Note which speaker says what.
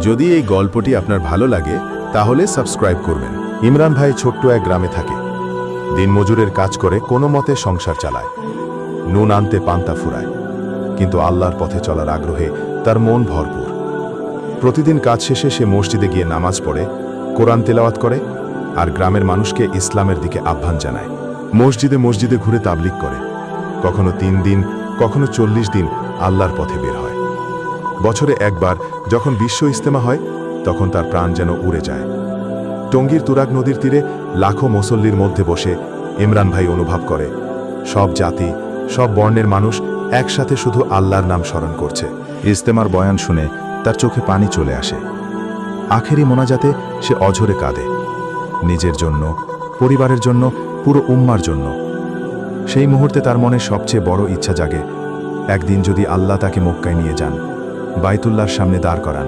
Speaker 1: যদি এই গল্পটি আপনার ভালো লাগে তাহলে সাবস্ক্রাইব করবেন। ইমরান ভাই ছোট্ট এক গ্রামে থাকে। দিনমজুরের কাজ করে কোনো মতে সংসার চালায়। নুন আনতে পান্তা ফুরায়, কিন্তু আল্লাহর পথে চলার আগ্রহে তার মন ভরপুর। প্রতিদিন কাজ শেষে সে মসজিদে গিয়ে নামাজ পড়ে, কোরআন তেলাওয়াত করে আর গ্রামের মানুষকে ইসলামের দিকে আহ্বান জানায়। মসজিদে মসজিদে ঘুরে তাবলিগ করে, কখনো 3 দিন, কখনো 40 দিন আল্লাহর পথে বের হয়। বছরে একবার যখন বিশ্ব ইজতেমা হয়, তখন তার প্রাণ যেন উড়ে যায়। টঙ্গীর তুরাগ নদীর তীরে লাখো মুসল্লির মধ্যে বসে ইমরান ভাই অনুভব করে, সব জাতি, সব বর্ণের মানুষ একসাথে শুধু আল্লাহর নাম স্মরণ করছে। ইজতেমার বয়ান শুনে তার চোখে পানি চলে আসে। আখেরি মোনাজাতে সে অঝরে কাঁদে, নিজের জন্য, পরিবারের জন্য, পুরো উম্মার জন্য। সেই মুহূর্তে তার মনে সবচেয়ে বড় ইচ্ছা জাগে, একদিন যদি আল্লাহ তাকে মক্কায় নিয়ে যান, বাইতুল্লাহর সামনে দাঁড় করান।